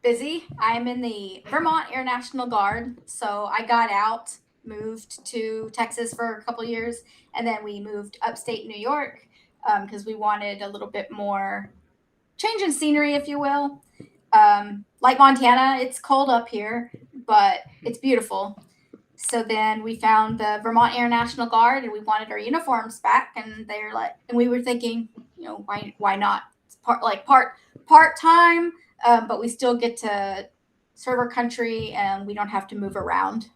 busy. I'm in the Vermont Air National Guard. So I got out, moved to Texas for a couple years, and then we moved upstate New York because we wanted a little bit more change in scenery, if you will. Like Montana, it's cold up here, but it's beautiful. So then we found the Vermont Air National Guard, and we wanted our uniforms back. And they're like, and we were thinking, why not? It's part time, but we still get to serve our country, and we don't have to move around.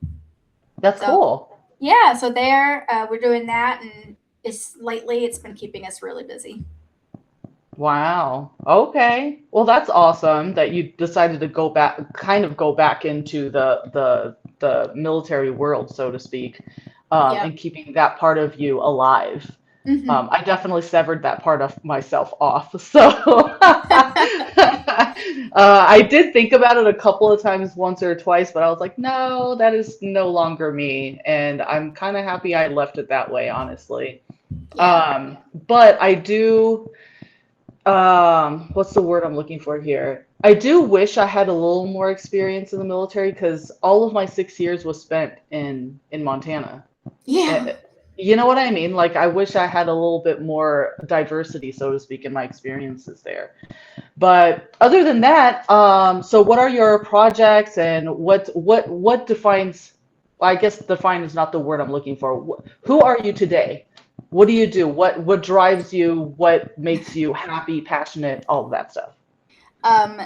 That's So cool. yeah, so there we're doing that, and it's been keeping us really busy. Wow. Okay. Well, that's awesome that you decided to go back, kind of go back into the military world, so to speak, Yep. and keeping that part of you alive. Hmm. I definitely severed that part of myself off. So I did think about it a couple of times, once or twice, but I was like, no, that is no longer me. And I'm kind of happy I left it that way, honestly. Yeah. But I do, what's the word I'm looking for here? I do wish I had a little more experience in the military because all of my 6 years was spent in Montana. Yeah. Eh, You know what I mean? Like, I wish I had a little bit more diversity, so to speak, in my experiences there. But other than that, so what are your projects and what defines, well, I guess define is not the word I'm looking for. Who are you today? What do you do? What drives you? What makes you happy, passionate, all of that stuff? Um,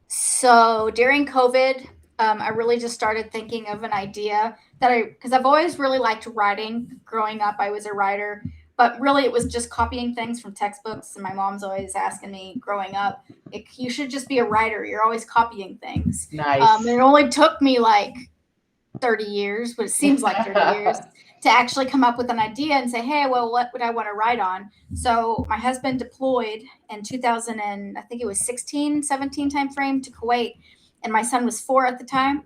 so during COVID, I really just started thinking of an idea because I've always really liked writing. Growing up, I was a writer, but really it was just copying things from textbooks. And my mom's always asking me growing up, you should just be a writer. You're always copying things. Nice. It only took me like 30 years, but it seems like 30 years to actually come up with an idea and say, hey, well, what would I want to write on? So my husband deployed in 2000 and I think it was 16, 17 time frame to Kuwait. And my son was 4 at the time.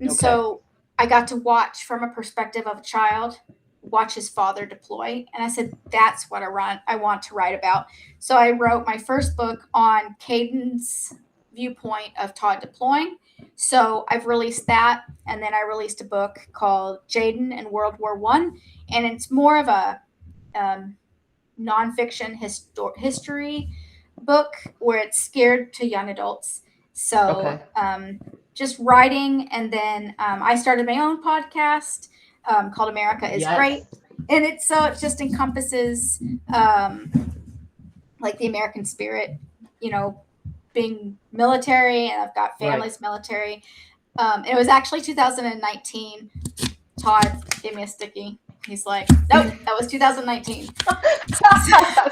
And Okay. so I got to watch from a perspective of a child, watch his father deploy. And I said, that's what I want to write about. So I wrote my first book on Caden's viewpoint of Todd deploying. So I've released that, and then I released a book called Jaden in World War One, and it's more of a um, nonfiction history book where it's geared to young adults. So Okay. just writing, and then I started my own podcast called America is Great, Yes. and it just encompasses um, like the American spirit, you know, being military, and I've got Right. families military. It was actually 2019. Todd gave me a sticky. He's like, nope, that was 2019.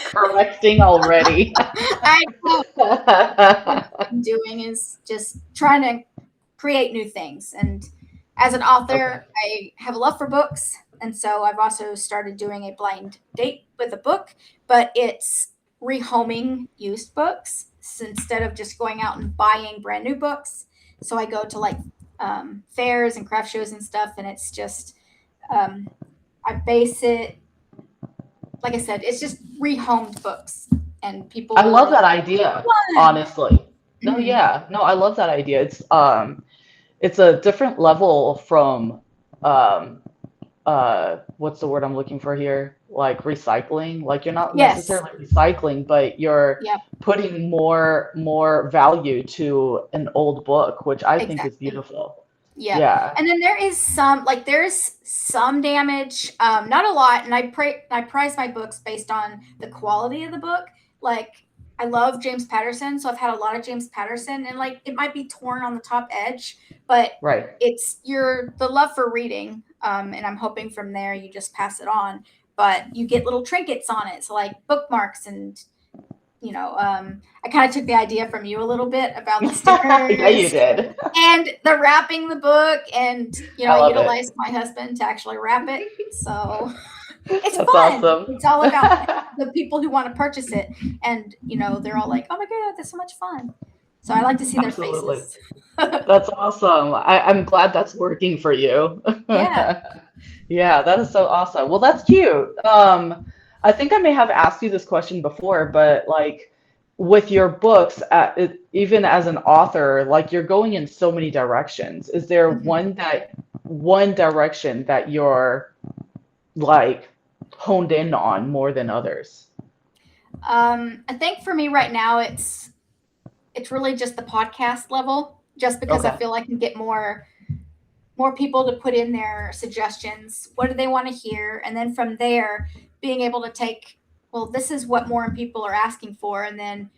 Correcting already. I know what I'm doing is just trying to create new things. And as an Okay. author, I have a love for books. And so I've also started doing a blind date with a book, but it's rehoming used books instead of just going out and buying brand new books. So I go to like fairs and craft shows and stuff, and it's just, um, I base it, like I said, it's just rehomed books, and I people love are that like, idea, fun. honestly. No, Mm-hmm. yeah. No, I love that idea. It's a different level from um what's the word I'm looking for here? Like recycling. Like you're not Yes. necessarily recycling, but you're Yep. putting more value to an old book, which I think is Exactly. beautiful. Yep. Yeah. And then there's some damage, not a lot. And I price my books based on the quality of the book. Like I love James Patterson, so I've had a lot of James Patterson, and like it might be torn on the top edge, but Right. it's your the love for reading. And I'm hoping from there you just pass it on. But you get little trinkets on it, so like bookmarks and I kind of took the idea from you a little bit about the Yeah, you stickers did. and the wrapping the book, and I I love it. utilized my husband to actually wrap it. So it's That's fun. awesome. It's all about the people who want to purchase it, and they're all like, oh my god, that's so much fun. So I like to see their Absolutely. faces. That's awesome. I'm glad that's working for you. Yeah. Yeah, that is so awesome. Well, that's cute. I think I may have asked you this question before, but like, with your books, even as an author, like you're going in so many directions. Is there Mhm. one direction that you're like honed in on more than others? I think for me right now, it's really just the podcast level, just because I Okay. feel I can get more people to put in their suggestions. What do they want to hear? And then from there, being able to take, well, this is what more people are asking for, and then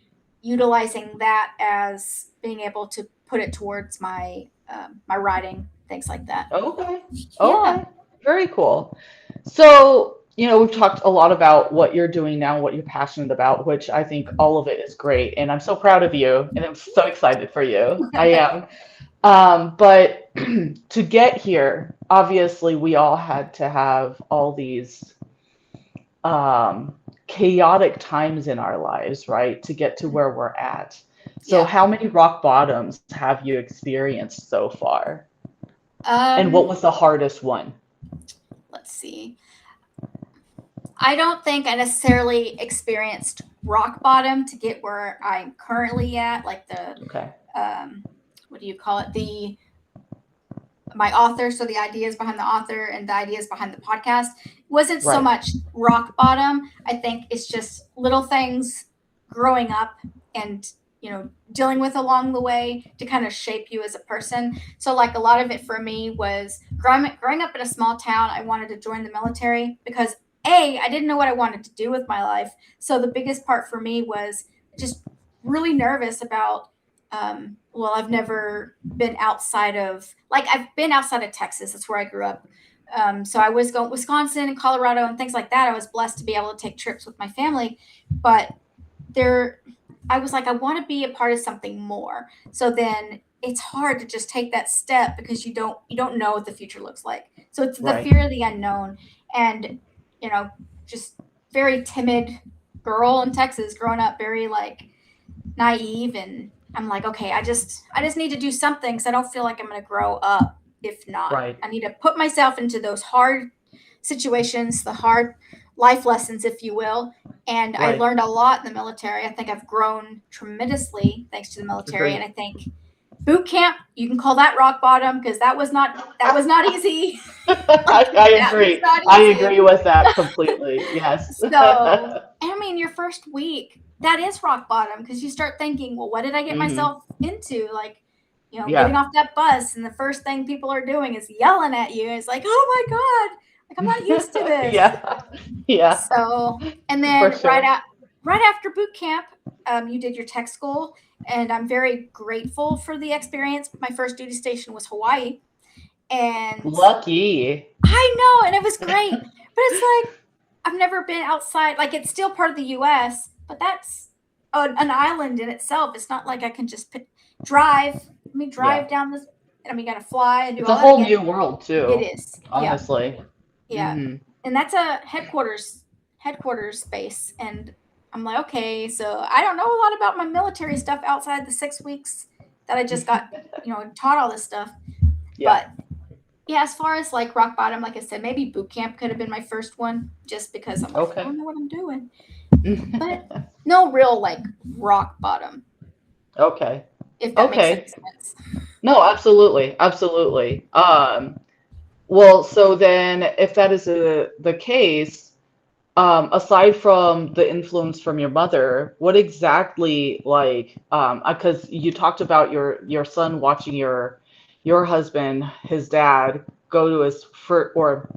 utilizing that as being able to put it towards my writing, things like that. Okay. Yeah. Okay. Very cool. So, we've talked a lot about what you're doing now, what you're passionate about, which I think all of it is great. And I'm so proud of you, and I'm so excited for you. I am. But to get here, obviously, we all had to have all these chaotic times in our lives, right, to get to where we're at. So, Yeah. how many rock bottoms have you experienced so far? And what Um, was the hardest one? let's see. I don't think I necessarily experienced rock bottom to get where I'm currently at, like the Okay. um, what do you call it? The my author, so the ideas behind the author and the ideas behind the podcast wasn't so Right. much rock bottom. I think it's just little things growing up and dealing with along the way to kind of shape you as a person. So like a lot of it for me was growing up in a small town. I wanted to join the military because I didn't know what I wanted to do with my life. So the biggest part for me was just really nervous about well, I've never been outside of, like, I've been outside of Texas. That's where I grew up. So I was going Wisconsin and Colorado and things like that. I was blessed to be able to take trips with my family, but there, I was like, I want to be a part of something more. So then it's hard to just take that step because you don't know what the future looks like. So it's the Right. fear of the unknown, and you know, just very timid girl in Texas, growing up very like naive, and I'm like, okay, I just need to do something because I don't feel like I'm going to grow up if not. Right. I need to put myself into those hard situations, the hard life lessons, if you will. And I Right. learned a lot in the military. I think I've grown tremendously thanks to the military. And Agreed. I think boot camp, you can call that rock bottom because that was not easy. Like I that was agree. not I easy. agree with that completely. Yes. So, I mean, your first week, that is rock bottom because you start thinking, well, what did I get Hmm. myself into? Like, getting Yeah. off that bus, and the first thing people are doing is yelling at you. It's like, oh my God, like I'm not used to this. Yeah. Yeah. So, and For then sure. right after boot camp, you did your tech school, and I'm very grateful for the experience. My first duty station was Hawaii, and Lucky. I know, and it was great. But it's like I've never been outside. Like it's still part of the U.S., but that's an island in itself. It's not like I can just drive. Let me Yeah. drive down this. I mean, gotta fly and do It's a all that whole again. new world It too, is, yeah, honestly. yeah, Hmm. and that's a headquarters base, and I'm like, okay, so I don't know a lot about my military stuff outside the 6 weeks that I just got, taught all this stuff, Yeah. but yeah, as far as like rock bottom, like I said, maybe boot camp could have been my first one just because I'm like, I Okay. don't know what I'm doing. But no real like rock bottom, Okay. if that makes any Okay. sense. No, absolutely. Absolutely. Well, so then if that is the case, aside from the influence from your mother, what exactly like because you talked about your son watching your husband, his dad, go to his first or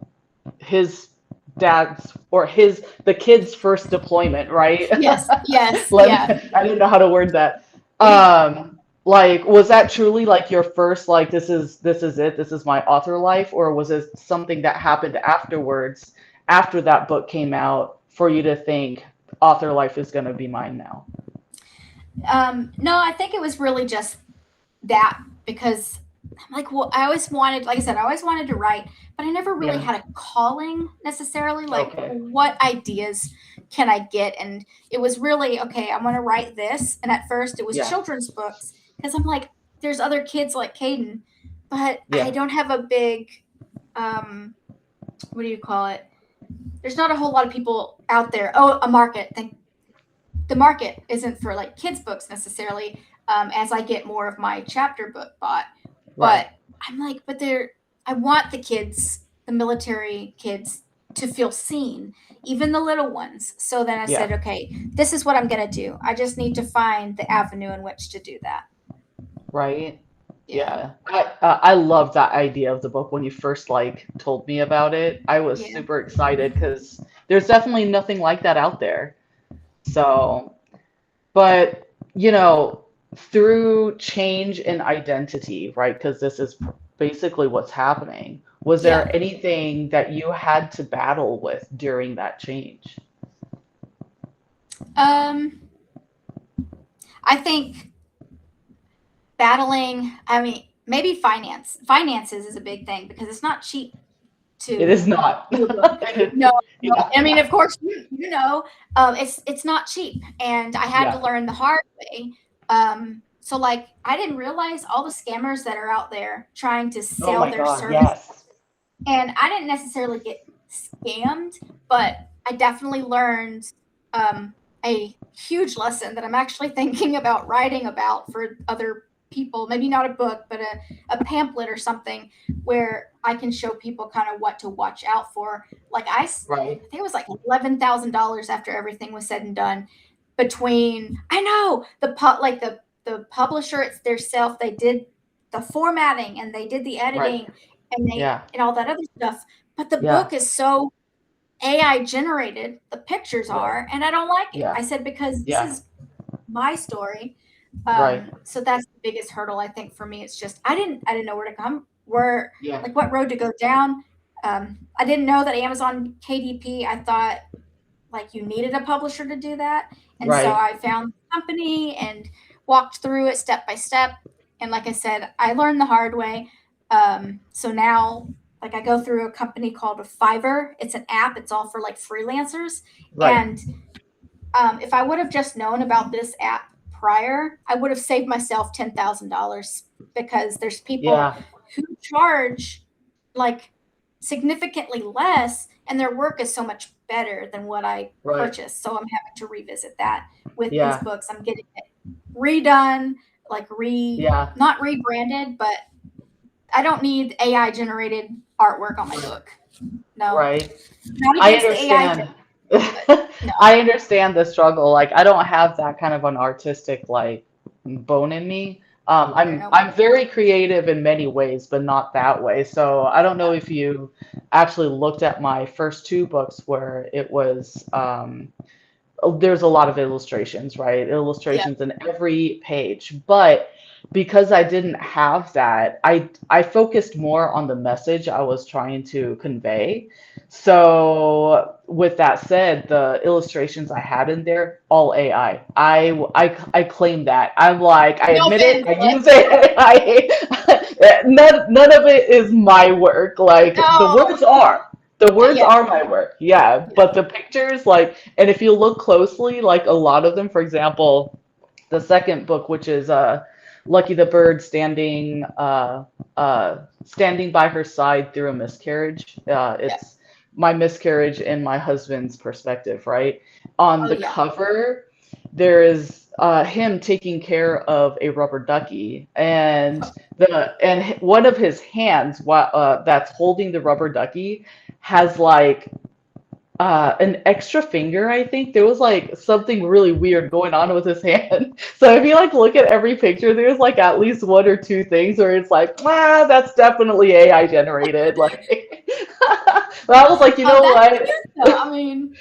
his dad's or his the kid's first deployment, right? Yes, yes, Let yeah. me, I didn't know how to word that. We Like, was that truly like your first, like, this is it, this is my author life, or was it something that happened afterwards, after that book came out, for you to think author life is gonna be mine now? no, I think it was really just that because I'm like, well, I always wanted, like I said, I always wanted to write, but I never really Yeah. had a calling necessarily. Like, Okay. what ideas can I get? And it was really, okay, I want to write this. And at first, it was Yeah. children's books because I'm like, there's other kids like Caden, but I Yeah. don't have a big, um, what do you call it? There's not a whole lot of people out there. Oh, a market. the market isn't for like kids books necessarily, as I get more of my chapter book bought. Right. But I'm like, but they're, I want the kids, the military kids, to feel seen, even the little ones. So then I Yeah. said, okay, this is what I'm going to do. I just need to find the avenue in which to do that. Right. Yeah. Yeah. I love that idea of the book when you first like told me about it. I was Yeah. super excited because there's definitely nothing like that out there. So, but through change in identity, right? Because this is basically what's happening. Was Yeah. there anything that you had to battle with during that change? Um, I think battling, I mean, maybe finances is a big thing because it's not cheap It is to not. do a book. No, no. Yeah. I mean, of course, it's not cheap, and I had to Yeah. learn the hard way. So like, I didn't realize all the scammers that are out there trying to Oh sell my their God. service, Yes. and I didn't necessarily get scammed, but I definitely learned a huge lesson that I'm actually thinking about writing about for other people. Maybe not a book, but a pamphlet or something where I can show people kind of what to watch out for. Like Right. think it was like $11,000 after everything was said and done. Between I know the publisher, it's their self. They did the formatting and they did the Right. editing and they Yeah. and all that other stuff. But the Yeah. book is so AI generated, the pictures Right. are, and I don't like it. Yeah. I said, because this Yeah. is my story. Right. So that's the biggest hurdle I think for me. It's just I didn't know where to come, where Yeah. like what road to go down. I didn't know that Amazon KDP. I thought like you needed a publisher to do that, and so Right. I found the company and walked through it step by step. And like I said, I learned the hard way. So now like I go through a company called Fiverr. It's an app. It's all for like freelancers. Right. And if I would have just known about this app prior, I would have saved myself $10,000 because there's people Yeah. who charge like significantly less and their work is so much better than what I Right. purchased. So I'm having to revisit that with these Yeah. books. I'm getting it redone, like Yeah. not rebranded, but I don't need AI generated artwork on my Right. book. No, Right. not I against the AI, understand. but no, I understand the struggle. Like I don't have that kind of an artistic like bone in me. no. I'm very creative in many ways, but not that way. So I don't know if you actually looked at my first two books where it was there's a lot of illustrations, right? Yeah. Illustrations in every page. But because I didn't have that, I focused more on the message I was trying to convey. So with that said, the illustrations I had in there, all AI. I claim that. I'm like, I No admit it, offense, I but use AI. None of it is my work. Like no. the words Yeah. are my work, yeah, Yeah. but the pictures, like, and if you look closely, like a lot of them, for example, the second book, which is Lucky the Bird standing by her side through a miscarriage. Yeah. It's my miscarriage and my husband's perspective, right? On Oh the yeah. cover, there is him taking care of a rubber ducky, and one of his hands, that's holding the rubber ducky, has like an extra finger. I think there was like something really weird going on with his hand. So if you like look at every picture, there's like at least one or two things where it's like, ah, that's definitely AI generated. Like, but I was like, you Oh, know that's what? cute though. I mean,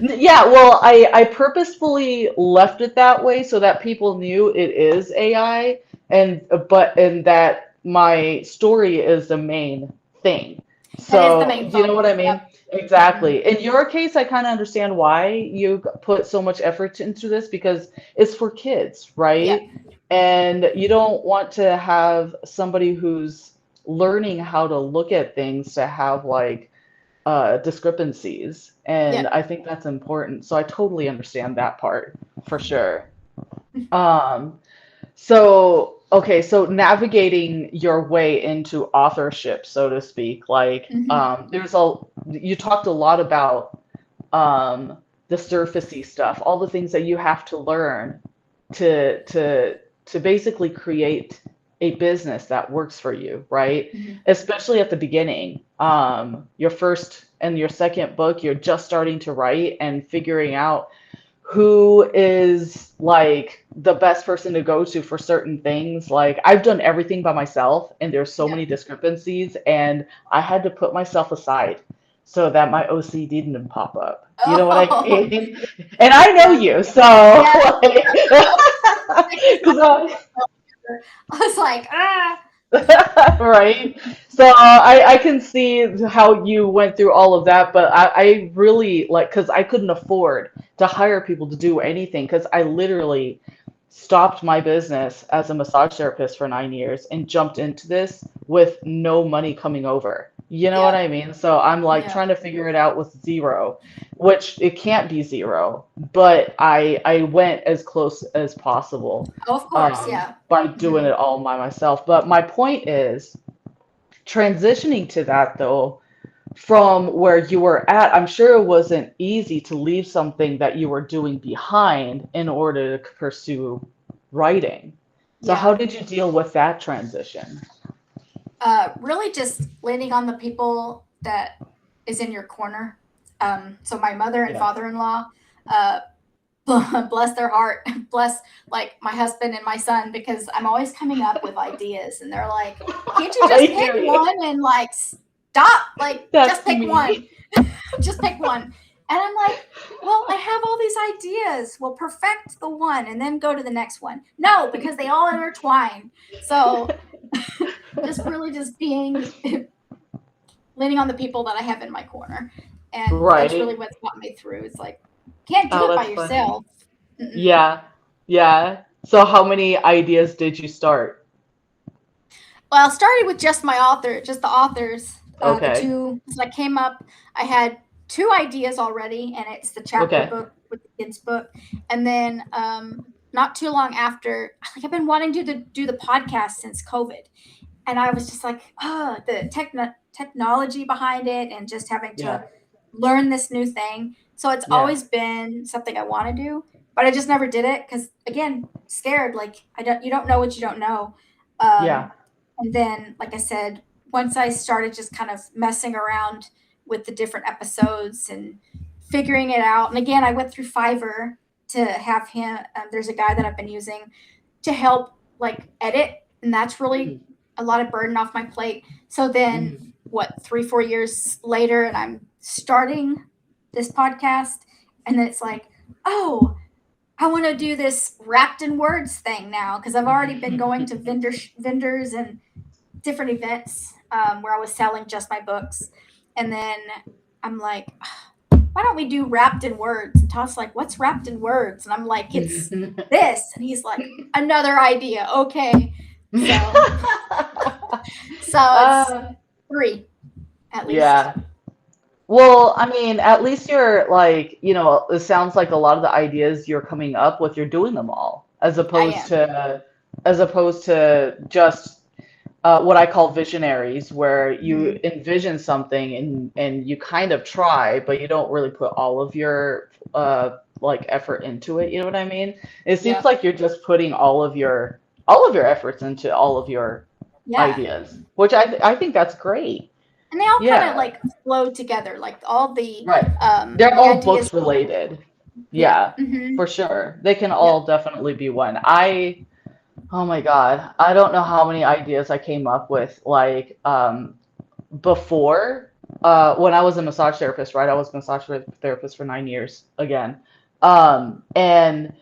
Yeah, well, I purposefully left it that way so that people knew it is AI, and that my story is the main thing. that is the So, main do you know what I focus. mean? Yep. Hmm. Exactly. In your case, I kind of understand why you put so much effort into this because it's for kids, Yep. right? And you don't want to have somebody who's learning how to look at things to have like discrepancies. And Yep. I think that's important. So I totally understand that part for sure. Um, okay, so navigating your way into authorship, so to speak, like Hmm. you talked a lot about um, the surfacey stuff, all the things that you have to learn to basically create a business that works for you, right? Mhm. Especially at the beginning. Your first and your second book, you're just starting to write and figuring out who is like the best person to go to for certain things. Like I've done everything by myself and there's so Yeah. many discrepancies and I had to put myself aside so that my OCD didn't pop up. You know what I Oh, mean? And I know yeah. you, so Yeah. like, Because because I was like, ah. right? So I can see how you went through all of that, but I really like because I couldn't afford to hire people to do anything because I literally stopped my business as a massage therapist for 9 years and jumped into this with no money coming over. You know what Yeah. I mean? So I'm like Yeah. trying to figure it out with zero, which it can't be zero, but I went as close as possible Oh, of course. Yeah. by doing Hmm. it all by myself. But my point is transitioning to that though, from where you were at, I'm sure it wasn't easy to leave something that you were doing behind in order to pursue writing. So how Yeah. did you deal with that transition? Really just leaning on the people that is in your corner. So my mother and Yeah. father-in-law, uh, bless their heart, bless like my husband and my son, because I'm always coming up with ideas and they're like, can't you I just pick hear you. one and like stop? Like, just That's pick one. me. Just pick one. And I'm like, well, I have all these ideas. Well, perfect the one and then go to the next one. No, because they all intertwine. So just really just being leaning on the people that I have in my corner. And that's really Right. what's got me through. It's like, can't do Oh, it by that's funny. yourself. Mm-mm. Yeah. Yeah. So how many ideas did you start? Well, I started with just my author, just the authors, the Okay. two. So I came up, I had two ideas already, and it's the chapter Okay. book with the kids book. And then not too long after, like I've been wanting to do the podcast since COVID. And I was just like, oh, the technology behind it and just having Yeah. to learn this new thing. So it's Yeah. always been something I want to do, but I just never did it because again, scared. Like you don't know what you don't know. Yeah. And then, like I said, once I started just kind of messing around with the different episodes and figuring it out, and again, I went through Fiverr to have him. There's a guy that I've been using to help like edit, and that's really Mhm. a lot of burden off my plate. So then, Mhm. what, 3 4 years later, and I'm starting this podcast, and then it's like, oh, I want to do this wrapped in words thing now because I've already been going to vendors and different events where I was selling just my books, and then I'm like, why don't we do wrapped in words? And Todd's like, what's wrapped in words? And I'm like, it's this, and he's like, another idea, okay. So it's Uh, three at least. yeah. Well, I mean, at least you're like, it sounds like a lot of the ideas you're coming up with, you're doing them all, I am. as opposed to just what I call visionaries, where you Mhm. envision something and you kind of try, but you don't really put all of your like effort into it. You know what I mean? It seems Yep. like you're just putting all of your efforts into all of your Yeah. ideas, which I think that's great. And they all kind of Yeah. like flow together, like all Right. They're the all ideas. books related. Yeah. Yeah, Hmm. for sure. They can Yep. all definitely be one. Oh my God, I don't know how many ideas I came up with like before when I was a massage therapist, right? I was a massage therapist for 9 years again. And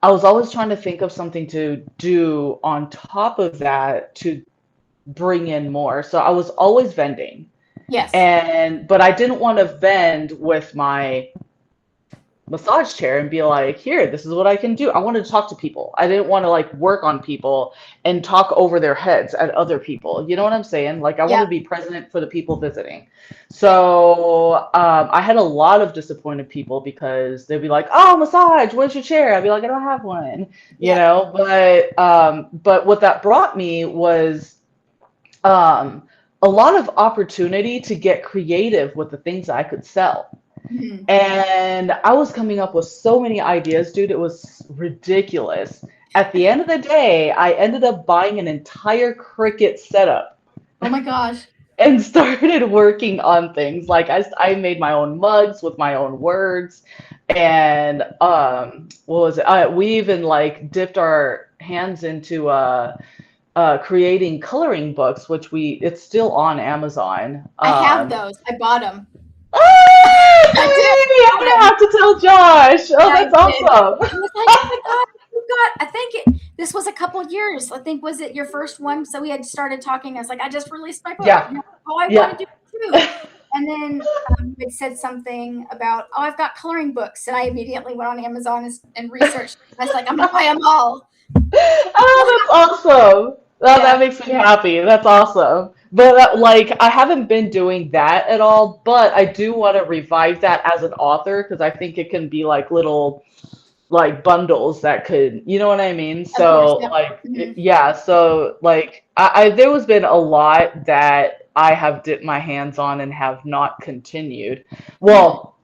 I was always trying to think of something to do on top of that to bring in more. So I was always vending. Yes. But I didn't want to vend with my massage chair and be like, here, this is what I can do. I wanted to talk to people. I didn't want to like work on people and talk over their heads at other people. You know what I'm saying? Like I wanted Yep. to be present for the people visiting. Yep. So I had a lot of disappointed people because they'd be like, oh, massage, where's your chair? I'd be like, I don't have one, Yep. but what that brought me was um, a lot of opportunity to get creative with the things I could sell. Mhm. And I was coming up with so many ideas, dude. It was ridiculous. At the end of the day, I ended up buying an entire Cricut setup Oh my gosh. and started working on things. Like I made my own mugs with my own words, and what was it? We even like dipped our hands into creating coloring books, which it's still on Amazon. I have those. I bought them. Oh, I did. yay! I I'm bought gonna them. have to tell Josh. Oh, Yeah, I that's did. awesome. He was like, "Oh my god, you got." I think this was a couple years. I think was it your first one? So we had started talking. I was like, "I just released my book." Yeah, And you're like, "Oh, I want to yeah. do it too." And then it said something about, "Oh, I've got coloring books," and I immediately went on Amazon and researched. I was like, "I'm gonna buy them all." Oh, that's awesome. That Yeah. makes me happy. That's awesome. But like, I haven't been doing that at all, but I do want to revive that as an author because I think it can be like little like bundles that could, you know what I mean? Of course. So Yep. like, Hmm. yeah. So like, there has been a lot that I have dipped my hands on and have not continued. Hmm. Well,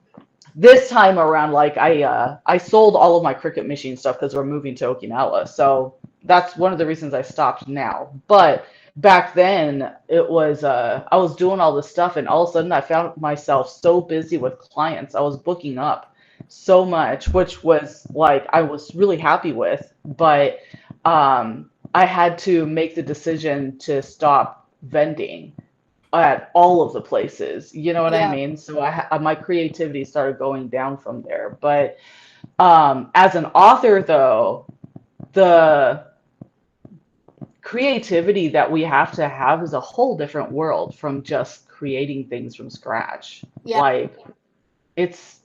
this time around, like I sold all of my Cricut machine stuff because we're moving to Okinawa. So that's one of the reasons I stopped now. But back then it was I was doing all this stuff and all of a sudden I found myself so busy with clients. I was booking up so much, which was like I was really happy with, but I had to make the decision to stop vending at all of the places. You know what I Yeah. mean? So my creativity started going down from there. But as an author, though, the creativity that we have to have is a whole different world from just creating things from scratch. Yeah. Like it's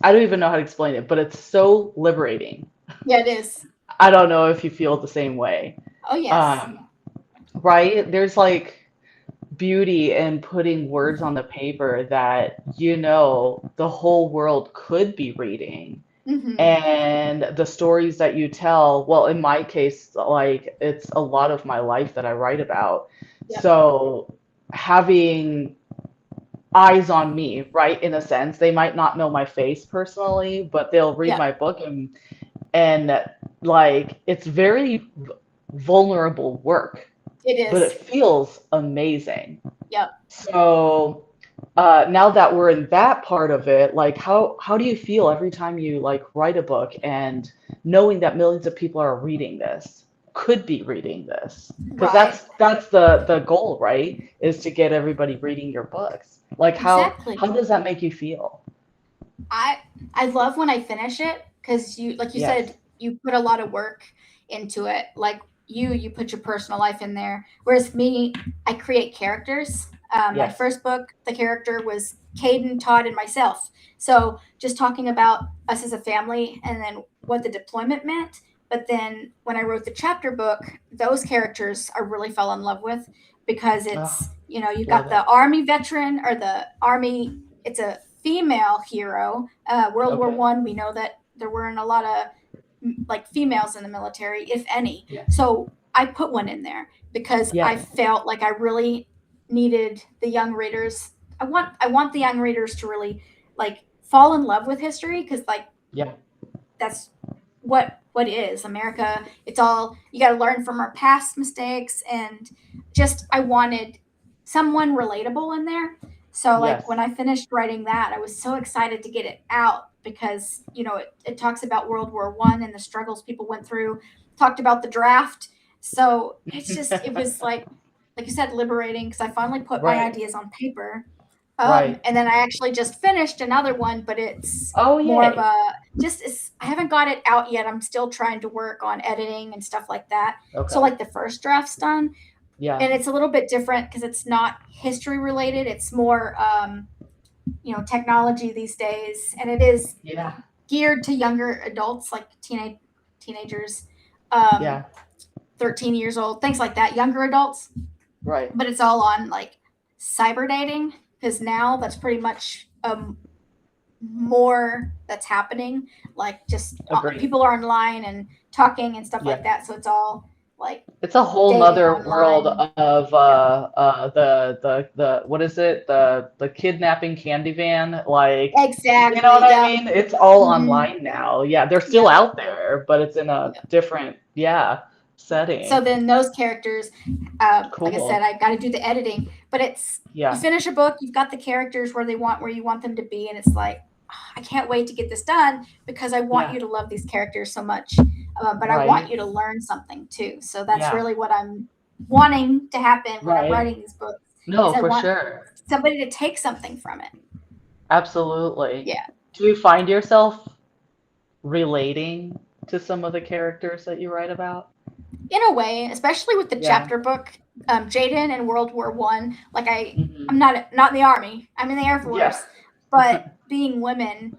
I don't even know how to explain it, but it's so liberating. Yeah. It is. I don't know if you feel the same way. Oh yes. Um, right? There's like beauty in putting words on the paper that the whole world could be reading, Hmm. and the stories that you tell, well, in my case, like it's a lot of my life that I write about, Yep. so having eyes on me, right, in a sense, they might not know my face personally, but they'll read Yep. my book, and like it's very vulnerable work, It but it is. feels amazing. Yep. So now that we're in that part of it, like how do you feel every time you like write a book and knowing that millions of people are reading this, could be reading this? Because Right. that's the goal, right? Is to get everybody reading your books. Like how Exactly. does that make you feel? I I love when I finish it because you, like you Yes. said, you put a lot of work into it. Like you put your personal life in there. Whereas me, I create characters. My Yes. first book, the character was Caden, Todd, and myself. So just talking about us as a family and then what the deployment meant. But then when I wrote the chapter book, those characters I really fell in love with because Oh, you love got it. the army veteran or the army. It's a female hero. World War Okay. One, we know that there weren't a lot of like females in the military, if any. Yeah. So I put one in there because I Yeah. felt like I really needed the young readers. I want the young readers to really like fall in love with history because like Yeah. that's what is America. It's all you got to learn from our past mistakes, and just I wanted someone relatable in there. So like when Yes. I finished writing that, I was so excited to get it out because it talks about World War One and the struggles people went through. Talked about the draft, so it was like you said, liberating because I finally put my Right. ideas on paper. Right. And then I actually just finished another one, but it's Oh, more of yay. a I haven't got it out yet. I'm still trying to work on editing and stuff like that. So Okay. like the first draft's done, Yeah. and it's a little bit different because it's not history related. It's more technology these days, and it is Yeah. geared to younger adults like teenagers, um, Yeah. 13 years old, things like that, younger adults. Right. But it's all on like cyber dating because now that's pretty much more that's happening. Like just Agree. people are online and talking and stuff like Yeah. that. So it's all like It's a whole dating nother world online. of Yeah, the what is it? The kidnapping candy van, like, you know what exactly. I Yep. mean? It's all Hmm. online now. Yeah, they're still Yep. out there, but it's in a Yep. different, yeah, So setting. then those characters, like I said, Cool. I got to do the editing, but it's you Yeah. finish a book, you've got the characters where you want them to be, and it's like, "Ah, I can't wait to get this done because I want Yeah. you to love these characters so much, but I want Right. you to learn something too. So that's Yeah. really what I'm wanting to happen when I'm Right. writing these books is No, I for want sure. somebody to take something from it. Absolutely. Yeah, Do you find yourself relating to some of the characters that you write about? in a way, especially with the Yeah. chapter book, Jaden in World War I. Like I'm Hmm. not in the army. I'm in the Air Yeah. Force, but being women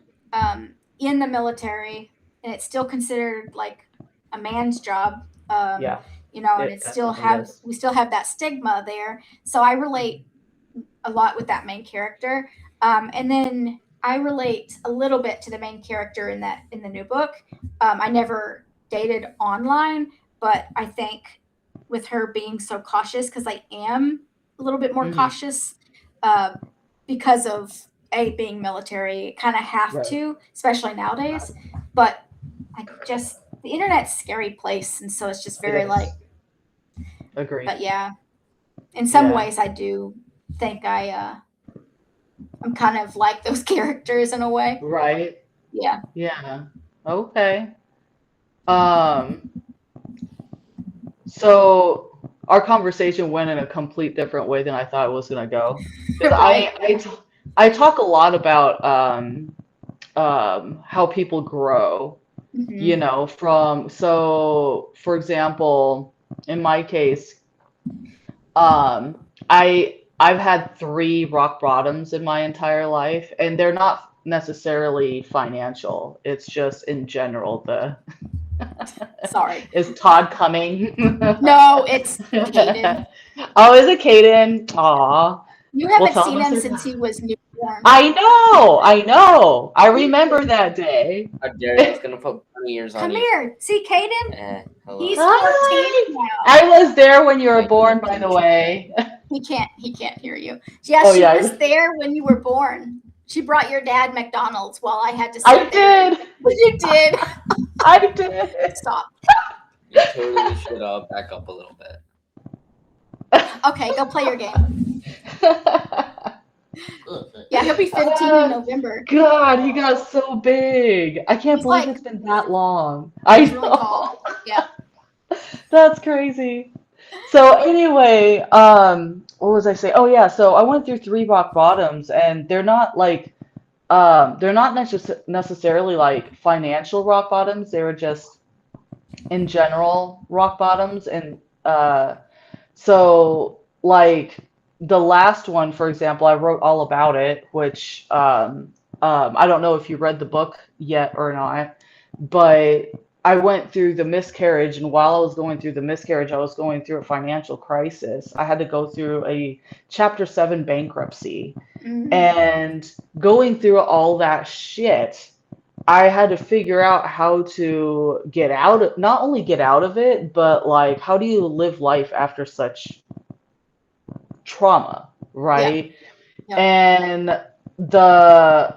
in the military, and it's still considered like a man's job. Um, Yeah. and It definitely is. we still have that stigma there. So I relate a lot with that main character, and then I relate a little bit to the main character in the new book. I never dated online, but I think with her being so cautious, because I am a little bit more Hmm. cautious, uh, because of being military, kind of have Right. to, especially nowadays. But I just the internet's a scary place, and so it's just It very like. is. Agreed. But yeah, in some Yeah. ways, I do think I'm kind of like those characters in a way. Right. Yeah. Yeah. Okay. Um, so our conversation went in a complete different way than I thought it was gonna go. Because Really. I talk a lot about how people grow, Hmm. from, so for example, in my case, um, I've had three rock bottoms in my entire life, and they're not necessarily financial. It's just in general the Sorry. is Todd coming? No, it's Caden. Oh, is it Kaden? Aw. You Well, haven't tell seen him I him said since he was newborn. I know, I know. I remember that day. How dare you? I was gonna put 20 years on Come you. here. See, Caden? Hello. He's 14 Hi. now. I was there when you were Thank you. born, by the way. He can't hear you. Yeah, Oh she yeah, was there when you were born. She brought your dad McDonald's while I had to I sit there. did. You did. I did. Stop. You totally should back up a little bit. Okay, go play your game. Yeah, he'll be 15 in November. God, he got so big. I can't He's believe like, it's been that long. I he's really know. tall. Yeah. That's crazy. So anyway, what was I saying? Oh yeah, so I went through three rock bottoms, and they're not like, they're not necessarily like financial rock bottoms. They were just in general rock bottoms, and so like the last one, for example, I wrote all about it, which I don't know if you read the book yet or not, but I went through the miscarriage, and while I was going through the miscarriage, I was going through a financial crisis. I had to go through a Chapter 7 bankruptcy, Mm, and going through all that shit, I had to figure out how to get out of, not only get out of it, but like how do you live life after such trauma, yeah. right? Yep. And the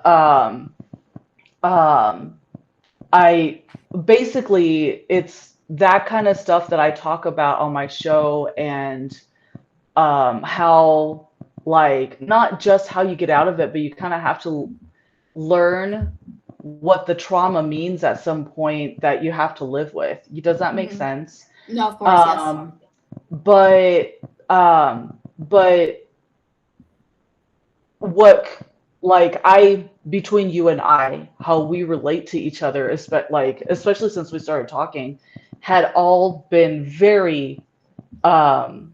um I basically, it's that kind of stuff that I talk about on my show, and how, like, not just how you get out of it, but you kind of have to learn what the trauma means at some point that you have to live with. Does that make Hmm. sense? No, of course, yes. Um, but but what, like, I, between you and I, how we relate to each other, especially since we started talking, had all been very um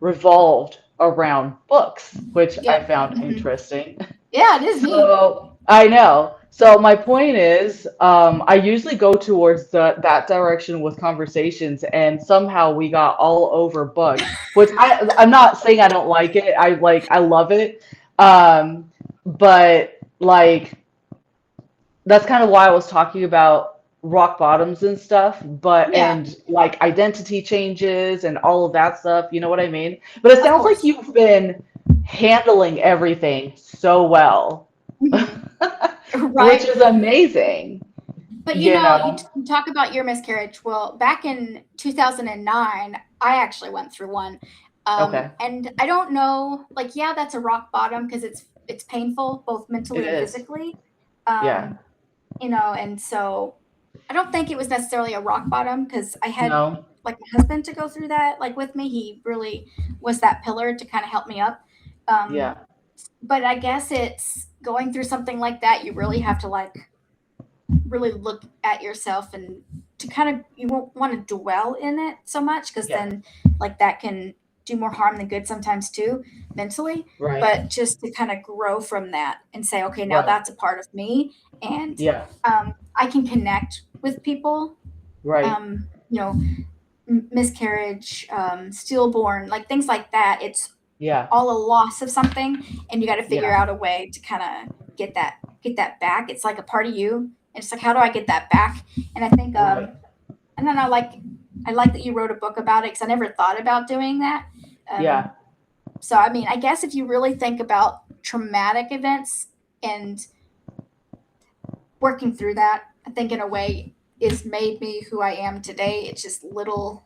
revolved around books, which I Yep. found Hmm. interesting. Yeah, it is neat. So I know. So my point is, I usually go towards that direction with conversations, and somehow we got all over books, which I'm not saying I don't like it. I love it. But like that's kind of why I was talking about rock bottoms and stuff, but Yeah, and like identity changes and all of that stuff, you know what I mean? But it of sounds like course. you've been handling everything so well, Hmm. which Right. is amazing, But you know? you talk about your miscarriage. Well, back in 2009, I actually went through one. Okay. And I don't know, like, yeah, that's a rock bottom because it's painful both It mentally and is. physically. Yeah. Um, and so I don't think it was necessarily a rock bottom because I had No. like my husband to go through that like with me. He really was that pillar to kind of help me up. Um, Yeah. but I guess it's going through something like that. You really have to like really look at yourself and to kind of you won't want to dwell in it so much because Yeah. then like that can do more harm than good sometimes too mentally, Right. but just to kind of grow from that and say okay, now Right. that's a part of me, and Yeah. I can connect with people. Right. um, you know Miscarriage, stillborn, like things like that. It's Yeah. all a loss of something, and you got to figure Yeah. out a way to kind of get that back. It's like a part of you, and it's like how do I get that back? And I think Right. and then I like that you wrote a book about it because I never thought about doing that. Yeah. So I mean, I guess if you really think about traumatic events and working through that, I think in a way is made me who I am today. It's just little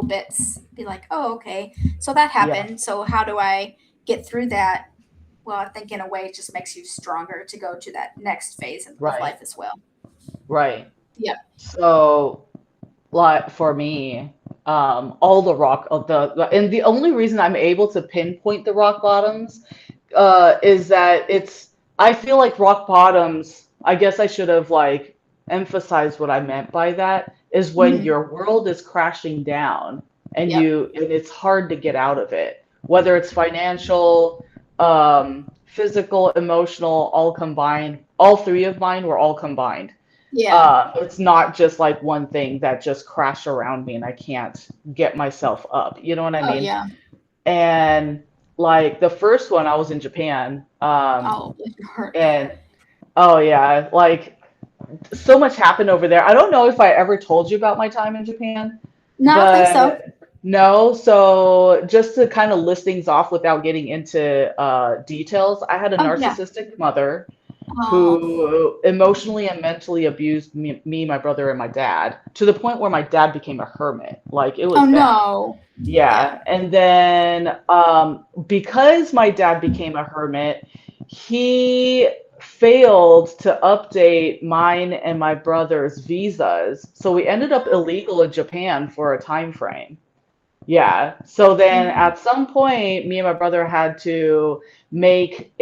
bits be like, oh, okay, so that Yeah. happened. So how do I get through that? Well, I think in a way it just makes you stronger to go to that next phase of Right. life as well. Right. Yeah. So, like for me, all the rock of and the only reason I'm able to pinpoint the rock bottoms, is that I feel like rock bottoms, I guess I should have like emphasized what I meant by that, is when Hmm. your world is crashing down and Yep. it's hard to get out of it, whether it's financial, physical, emotional, all combined. All three of mine were all combined. Yeah. It's not just like one thing that just crashed around me and I can't get myself up. You know what I Oh mean? yeah. And like the first one, I was in Japan. Oh, bless your heart. And oh yeah, like so much happened over there. I don't know if I ever told you about my time in Japan, No, I don't think so. but no. So just to kind of list things off without getting into details, I had a Oh yeah. narcissistic mother Oh. who emotionally and mentally abused me, my brother, and my dad to the point where my dad became a hermit. Like it Oh was bad. no. Yeah. Yeah. And then because my dad became a hermit, he failed to update mine and my brother's visas. So we ended up illegal in Japan for a time frame. Yeah. So then Mhm. at some point, me and my brother had to make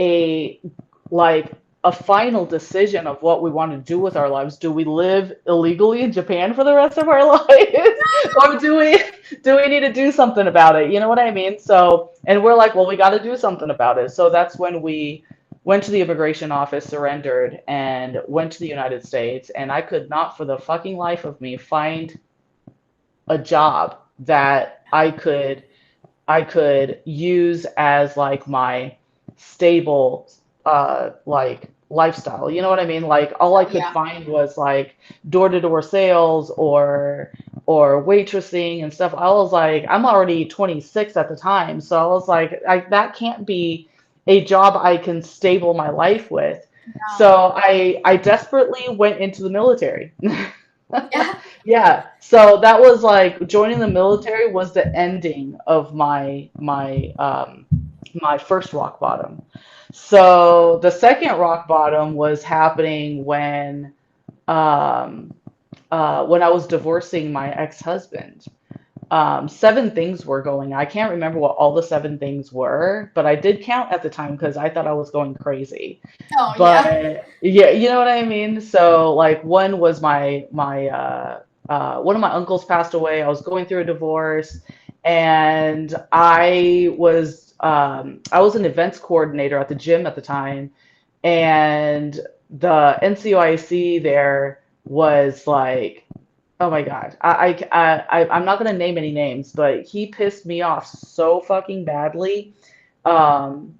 like a final decision of what we want to do with our lives. Do we live illegally in Japan for the rest of our lives? Or do we need to do something about it? You know what I mean? So, and we're like, well, we got to do something about it. So that's when we went to the immigration office, surrendered, and went to the United States. And I could not for the fucking life of me find a job that I could use as like my stable like lifestyle. You know what I mean? Like all I Oh could yeah. find was like door-to-door sales or waitressing and stuff. I was like, I'm already 26 at the time, so I was like, that can't be a job I can stable my life with. No. So I desperately went into the military. Yeah. Yeah, so that was like joining the military was the ending of my first rock bottom. So the second rock bottom was happening um when I was divorcing my ex-husband. Seven things were going. I can't remember what all the seven things were, but I did count at the time because I thought I was going crazy. Oh yeah. But yeah, you know what I mean? So like one was one of my uncles passed away. I was going through a divorce and I was an events coordinator at the gym at the time, and the NCOIC there was like, oh my God. I'm not gonna name any names, but he pissed me off so fucking badly, um,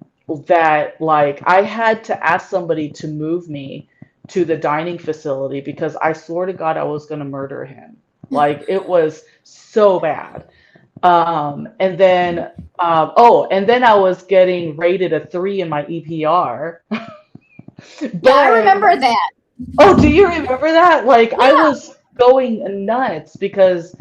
that like I had to ask somebody to move me to the dining facility because I swear to God I was going to murder him. Like it was so bad. And then, and then I was getting rated a 3 in my EPR. Yeah, I remember But, that. oh, do you remember that? Like I Yeah. was going nuts because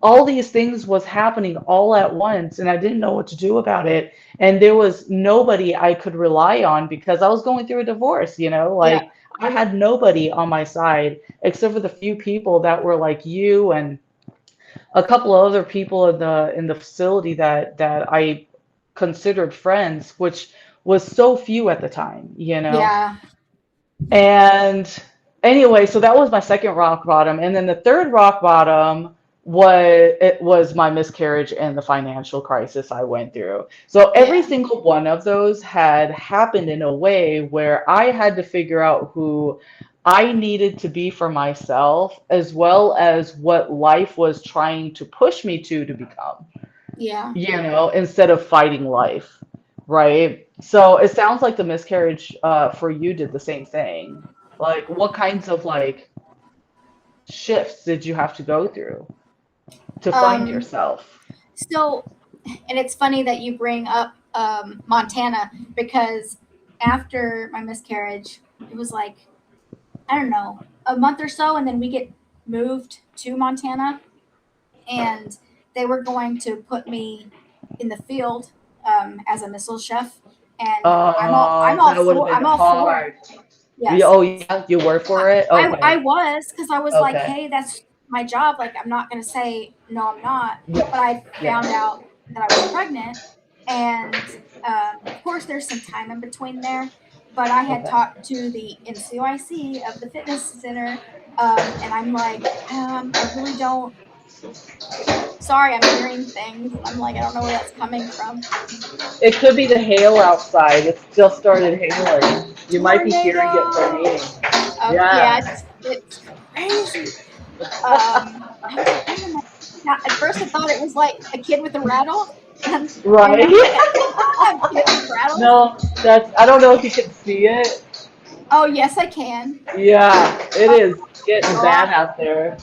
all these things was happening all at once and I didn't know what to do about it. And there was nobody I could rely on because I was going through a divorce, Yeah. like I had nobody on my side except for the few people that were like you and a couple of other people in the facility that I considered friends, which was so few at the time. Yeah. And anyway, so that was my second rock bottom, and then the third rock bottom was my miscarriage and the financial crisis I went through. So every Yeah. single one of those had happened in a way where I had to figure out who I needed to be for myself, as well as what life was trying to push me to become, Yeah. instead of fighting life, right? So it sounds like the miscarriage for you did the same thing. Like, what kinds of like shifts did you have to go through to find Um, yourself? so, and it's funny that you bring up Montana because after my miscarriage, it was like, I don't know, a month or so, and then we get moved to Montana, and they were going to put me in the field as a missile chef, and Oh, that would have been I'm all for it. hard. Yes, Oh, yeah, you were I for it? I Okay. was because I was like, Okay. hey, that's my job. Like, I'm not gonna say no, I'm not. Yeah. But I found Yeah. out that I was pregnant, and of course, there's some time in between there. But I had Okay. talked to the NCOIC of the fitness center, and I'm like, I really don't. Sorry, I'm hearing things, and I'm like, I don't know where that's coming from. It could be the hail outside. It's just started hailing. You might be hearing it from Tornado. me. Yeah, Yeah. it's crazy. I was like, wait a minute. Now, at first, I thought it was like a kid with a rattle, and I'm like, Right? I have kids with rattles. No, I don't know if you can see it. Oh, yes, I can. Yeah, it Oh, is getting bad God. out there.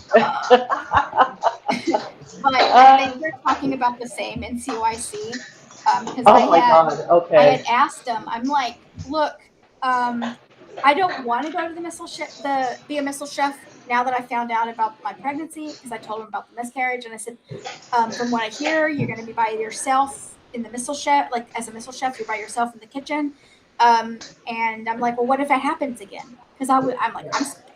But I think Uh, they're talking about the same in CYC because oh my God. I Okay. had asked them. I'm like, look, um, I don't want to go to the missile chef, be a missile chef now that I found out about my pregnancy because I told them about the miscarriage and I said, from what I hear, you're going to be by yourself in the missile chef, like as a missile chef, you're by yourself in the kitchen. And I'm like, well, what if it happens again? Because I'm like,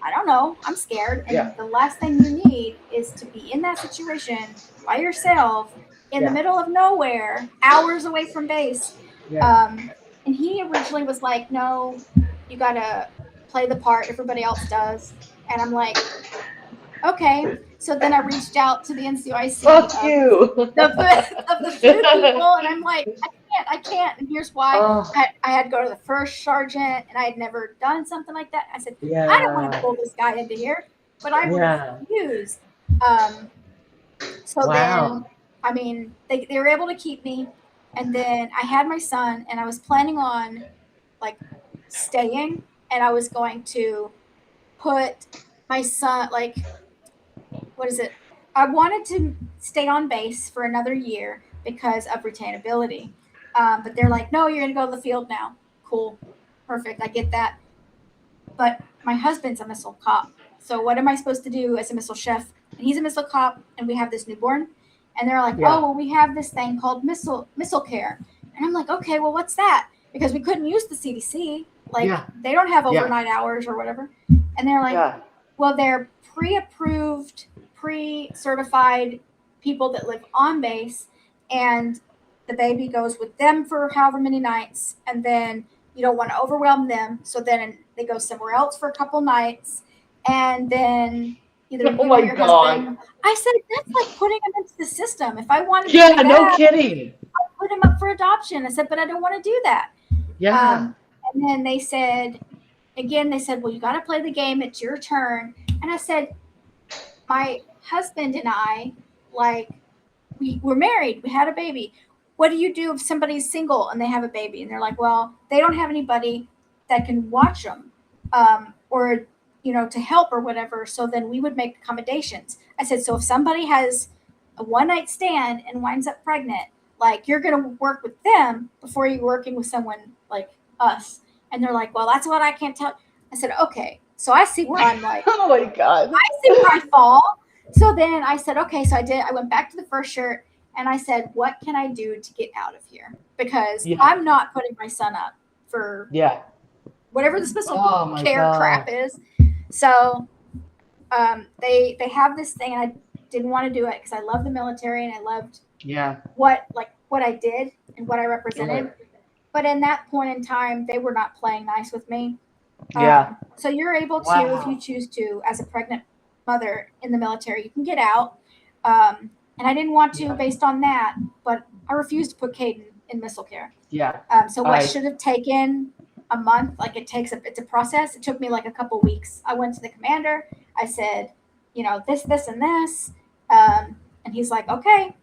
I don't know, I'm scared. Yeah. And the last thing you need is to be in that situation by yourself in the Yeah. middle of nowhere, hours away from base. Yeah. Um, and he originally was like, no, you got to play the part everybody else does. And I'm like, okay. So then I reached out to the NCIC Fuck you. of the food people, and I'm like, I can't. And here's why: Oh, I had to go to the first sergeant, and I had never done something like that. I said, I don't want to yeah. pull this guy into here, but I Yeah. refused. Um, so then, Wow. I mean, they were able to keep me, and then I had my son, and I was planning on like staying, and I was going to put my son like what is it? I wanted to stay on base for another year because of retainability. But they're like, no, you're going to go to the field now. Cool. Perfect. I get that. But my husband's a missile cop. So what am I supposed to do as a missile chef? And he's a missile cop, and we have this newborn. And they're like, oh, Yeah. well, we have this thing called missile care. And I'm like, okay, well, what's that? Because we couldn't use the CDC. Like, Yeah. they don't have Yeah. overnight hours or whatever. And they're like, Yeah. well, they're pre-approved, pre-certified people that live on base, and the baby goes with them for however many nights, and then you don't want to overwhelm them, so then they go somewhere else for a couple nights, and then either Oh you or my your God. husband. I said that's like putting them into the system. If I wanted to Yeah, do no that, kidding. I'll put him up for adoption. I said, but I don't want to do that. Yeah. And then they said, again, they said, well, you got to play the game. It's your turn. And I said, my husband and I, like, we were married. We had a baby. What do you do if somebody's single and they have a baby? And they're like, well, they don't have anybody that can watch them. or to help or whatever. So then we would make accommodations. I said, so if somebody has a one night stand and winds up pregnant, like you're going to work with them before you're working with someone like us. And they're like, well, that's what I can't tell. I said, okay. So I see where I'm like, Oh my God. I see where I fall. So then I said, okay. So I went back to the first shirt and I said, what can I do to get out of here? Because I'm not putting my son up for whatever the special care crap is. So they have this thing, and I didn't want to do it because I love the military and I loved what I did and what I represented. Right. But in that point in time, they were not playing nice with me. So you're able to, if you choose to, as a pregnant mother in the military, you can get out. And I didn't want to based on that, but I refused to put Caden in missile care. So what should have taken a month, like it's a process. It took me like a couple weeks. I went to the commander. I said, this, and this. And he's like, okay.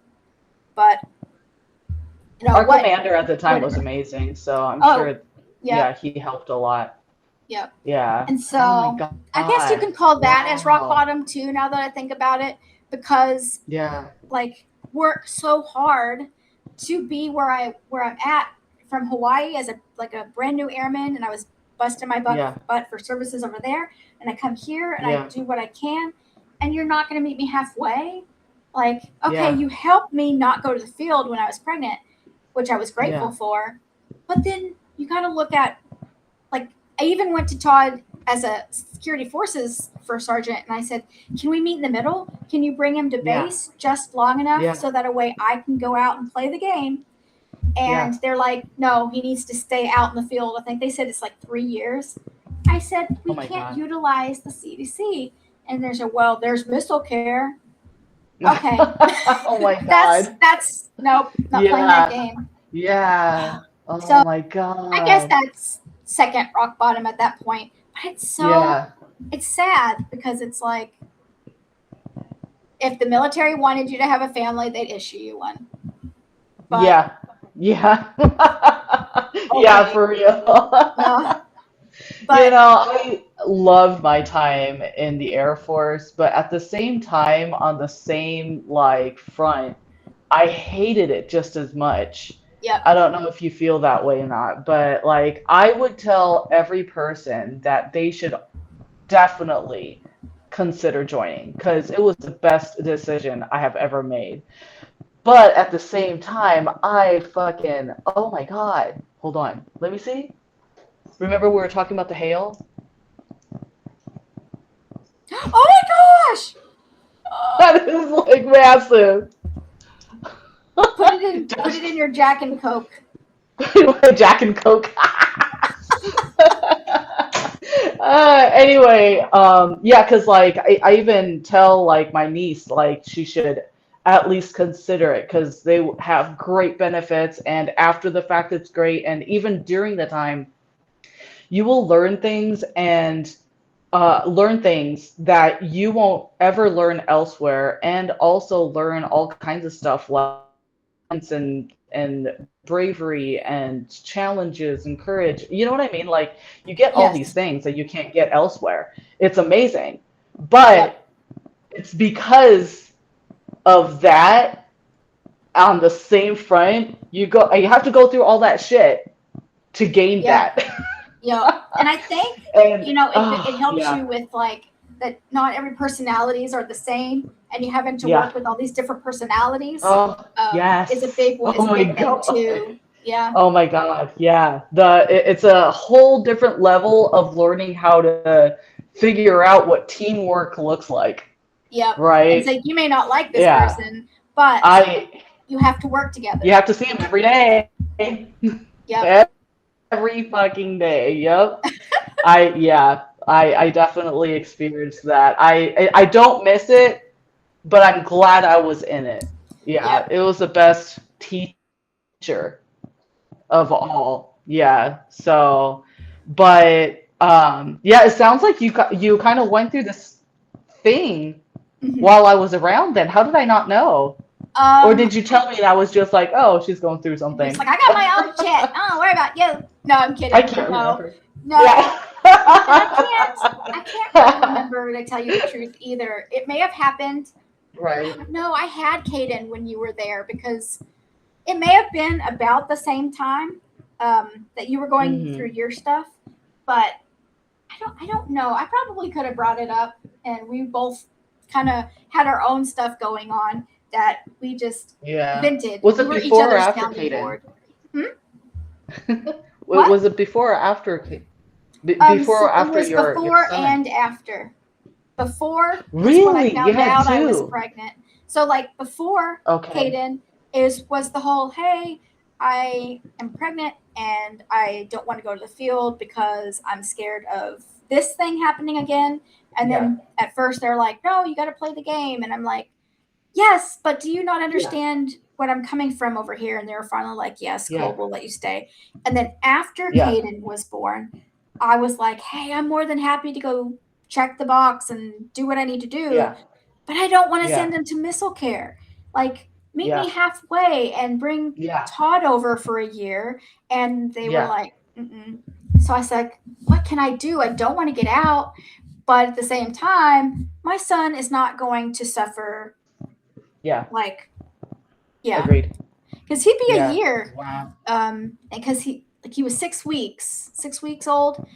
But, our commander at the time was amazing. So I'm sure, he helped a lot. Yep. Yeah. And so I guess you can call that as rock bottom too, now that I think about it, because work so hard to be where I'm at from Hawaii as a brand new airman, and I was busting my butt for services over there, and I come here and I do what I can, and you're not going to meet me halfway. You helped me not go to the field when I was pregnant, which I was grateful for, but then you got to look at, I even went to Todd as a security forces first sergeant, and I said, can we meet in the middle? Can you bring him to base just long enough so that a way I can go out and play the game? And they're like, no, he needs to stay out in the field. I think they said it's 3 years. I said, we can't utilize the CDC. And there's there's missile care. Okay. Oh my God. That's nope, not playing that game. Yeah. Oh my God. I guess that's second rock bottom at that point. But it's it's sad because it's like, if the military wanted you to have a family, they'd issue you one. But, yeah, for real. But, I loved my time in the Air Force, but at the same time, on the same front, I hated it just as much. Yeah. I don't know if you feel that way or not, but I would tell every person that they should definitely consider joining, because it was the best decision I have ever made. But at the same time, oh my God, hold on, let me see. Remember we were talking about the hail? Oh my gosh! That is massive. Put it in your Jack and Coke. Jack and Coke. Anyway, because I even tell my niece she should at least consider it, because they have great benefits, and after the fact it's great, and even during the time you will learn things that you won't ever learn elsewhere, and also learn all kinds of stuff and bravery and challenges and courage. You know what I mean? You get all these things that you can't get elsewhere. It's amazing. But it's because of that, on the same front, you have to go through all that shit to gain that. And I think it helps you with that not every personalities are the same, and you having to work with all these different personalities is a big one. Oh my God. Too. Yeah. Oh my God. Yeah. It's a whole different level of learning how to figure out what teamwork looks like. Yeah. Right. It's you may not like this person, but you have to work together. You have to see them every day. Yeah. Every fucking day. Yep. I definitely experienced that. I don't miss it, but I'm glad I was in it. Yeah. It was the best teacher of all. Yeah. So, but it sounds like you kind of went through this thing while I was around then. How did I not know? Or did you tell me and I was just like, oh, she's going through something? It's I got my own shit. Don't worry about you. No, I'm kidding. I can't remember. No. Yeah. I can't really remember, to tell you the truth, either. It may have happened. Right. No, I had Caden when you were there, because it may have been about the same time that you were going through Mm-hmm. your stuff, but I don't know. I probably could have brought it up, and we both kind of had our own stuff going on that we just Yeah. vented. Was We it were each before or other's after sounding Kaden? board. Hmm? What? Was it before or after? Before or So it after was your before son? and after. Before was when I Really? You found had out I was two? pregnant. So like before Okay. Caden was the whole, hey, I am pregnant and I don't want to go to the field because I'm scared of this thing happening again. And Yeah. then at first they're like, no, you got to play the game. And I'm like, yes, but do you not Yeah. understand what I'm coming from over here? And they were finally like, yes, Yeah. cool, we'll let you stay. And then after Yeah. Caden was born, I was like, hey, I'm more than happy to go check the box and do what I need to do, Yeah. but I don't want to Yeah. send him to missile care. Like, meet Yeah. me halfway and bring Yeah. Todd over for a year. And they were Yeah. like, mm-mm. So I said, what can I do? I don't want to get out. But at the same time, my son is not going to suffer, Yeah. like, yeah, Agreed. because he'd be a Yeah. year, Wow. because he was 6 weeks old,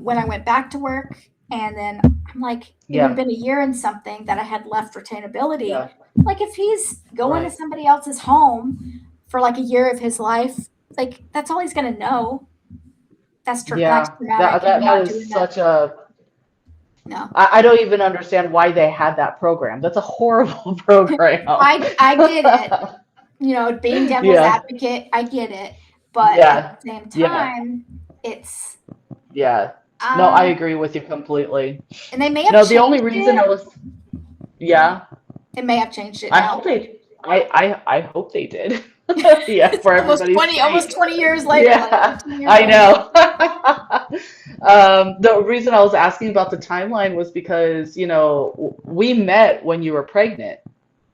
when I went back to work, and then I'm like, it would have Yeah. been a year and something that I had left retainability. Yeah. Like, if he's going to Right. somebody else's home for like a year of his life, like that's all he's gonna know. That's Yeah. traumatic, and I'm That not is doing that. such a. No, I don't even understand why they had that program. That's a horrible program. I get it. Being devil's Yeah. advocate, I get it, but at Yeah. the same Yeah. time, it's Yeah. No, I um, agree with you completely. and they may have No, the only changed reason I it. was, yeah, They may have changed it I hope now. they, I hope they did. Yeah, It's for almost everybody's 20, almost sake. 20 years later, like Yeah, 15 years I later. know. The reason I was asking about the timeline was because, we met when you were pregnant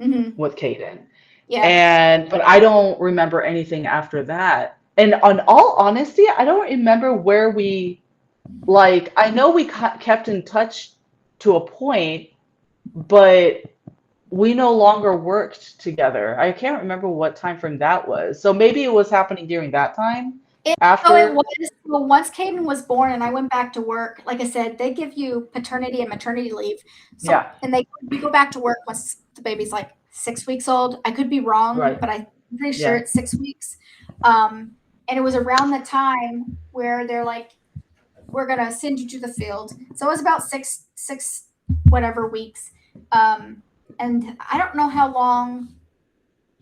Hmm. with Kaden. Yeah. But I don't remember anything after that. And on all honesty, I don't remember where I know we kept in touch to a point, but we no longer worked together. I can't remember what time frame that was. So maybe it was happening during that time It after. was. Well, once Caden was born and I went back to work, like I said, they give you paternity and maternity leave. So, Yeah, and you go back to work once the baby's like 6 weeks old. I could be wrong, right. but I'm pretty sure Yeah, it's 6 weeks. And it was around the time where they're like, we're gonna send you to the field. So it was about six whatever weeks. And I don't know how long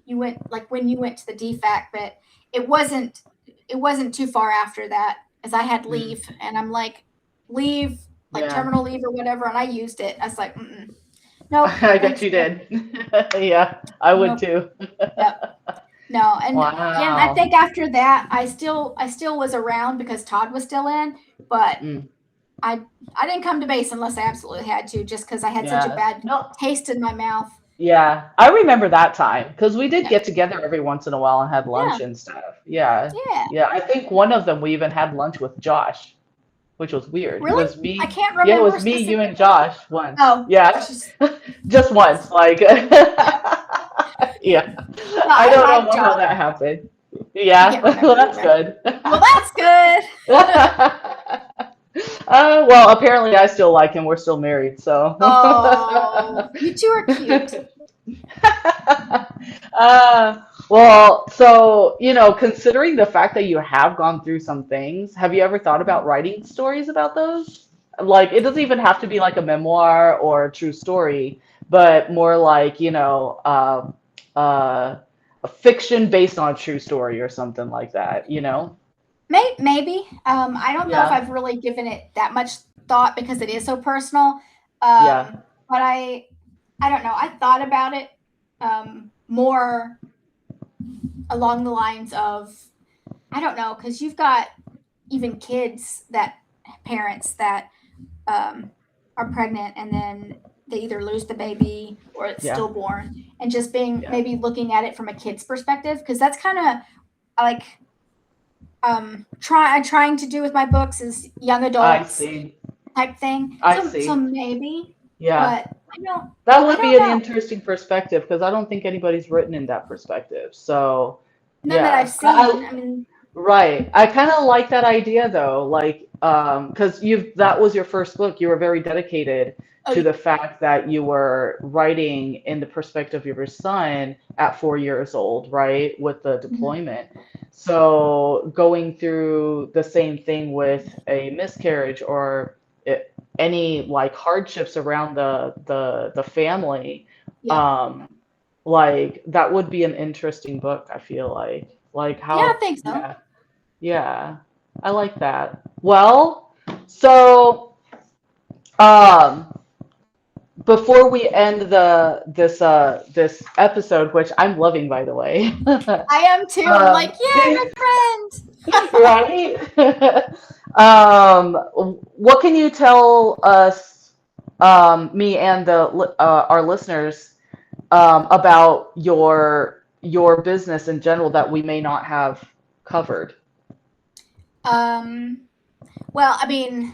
you went, like when you went to the DFAC, but it wasn't it wasn't too far after that, as I had mm, leave, and I'm like, leave, like yeah. terminal leave or whatever, and I used it. I was like, nope, I bet thanks, you but did. Yeah, I would nope, too. yep, no, and yeah, I Wow. think after that, I still was around because Todd was still in, but Mm, I I didn't come to base unless I absolutely had to, just because I had such a yeah. bad No, taste in my mouth. yeah. I remember that time because we did Yeah, get together every once in a while and had lunch yeah, and stuff. Yeah. yeah. Yeah. I think one of them we even had lunch with Josh, which was weird. It Really? was I me. can't Yeah, it remember was me, you, and specifically. Josh once. Oh, Yeah. it's just Just once. Like, yeah. yeah. No, I I don't like know how Josh. that happened. I Yeah. can't Well, remember that's either. good. Well, that's good. Well, apparently I still like him. We're still married, so. Oh, you two are cute. uh, well, so, considering the fact that you have gone through some things, have you ever thought about writing stories about those? Like, it doesn't even have to be like a memoir or a true story, but more like, a fiction based on a true story or something like that, you know? Maybe. I don't know if Yeah, I've really given it that much thought because it is so personal. yeah, But I don't know. I thought about it more along the lines of, I don't know, because you've got even kids that parents that um, are pregnant and then they either lose the baby or it's yeah, stillborn, and just being yeah, maybe looking at it from a kid's perspective, because that's kind of like trying to do with my books is young I adults see. type thing. I So see. maybe, Yeah. but I That would be don't an know. interesting perspective because I don't think anybody's written in that perspective. So, None that I've yeah. seen. I mean, Right. I kind of like that idea though, like, because that was your first book. You were very dedicated oh to the fact that you were writing in the perspective of your son at 4 years old, right, with the mhm. deployment. So going through the same thing with a miscarriage or it, any like hardships around the family, Yeah, um, like that would be an interesting book, I feel like yeah, I how, think so. yeah. Yeah, I like that. Well, so um, before we end this episode, which I'm loving, by the way, I am too. I'm like, yeah, my friend. right? What can you tell us, me and our listeners, about your business in general that we may not have covered? um, well, I mean,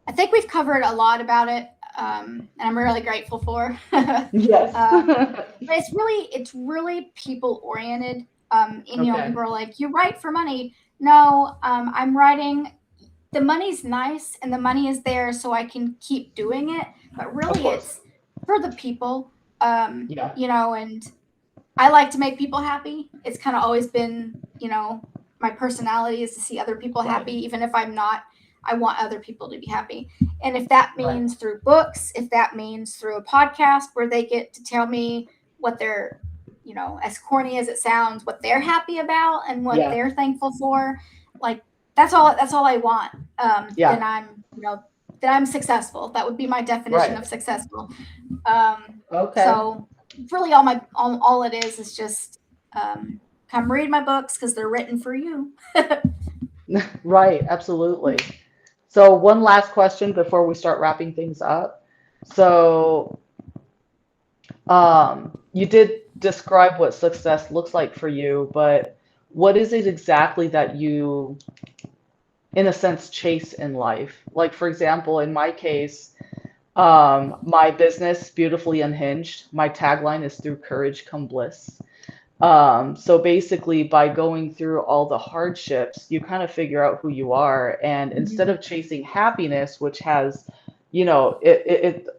I think we've covered a lot about it, and I'm really grateful for. Yes. But it's really people oriented. And Okay. people are like, you write for money. No, I'm writing. The money's nice and the money is there so I can keep doing it. But Of really, course. it's for the people. Yeah. And I like to make people happy. It's kind of always been, my personality is to see other people Right. happy, even if I'm not. I want other people to be happy. And if that Right. means through books, if that means through a podcast where they get to tell me what they're, as corny as it sounds, what they're happy about and what Yeah. they're thankful for, like that's all I want. Then Yeah. I'm successful. That would be my definition Right. of successful. Um, Okay. so really all it is just come read my books because they're written for you. Right. Absolutely. So one last question before we start wrapping things up. So, you did describe what success looks like for you, but what is it exactly that you, in a sense, chase in life? Like, for example, in my case, my business, Beautifully Unhinged, my tagline is through courage come bliss. So basically, by going through all the hardships, you kind of figure out who you are. And instead Mhm. of chasing happiness, which has,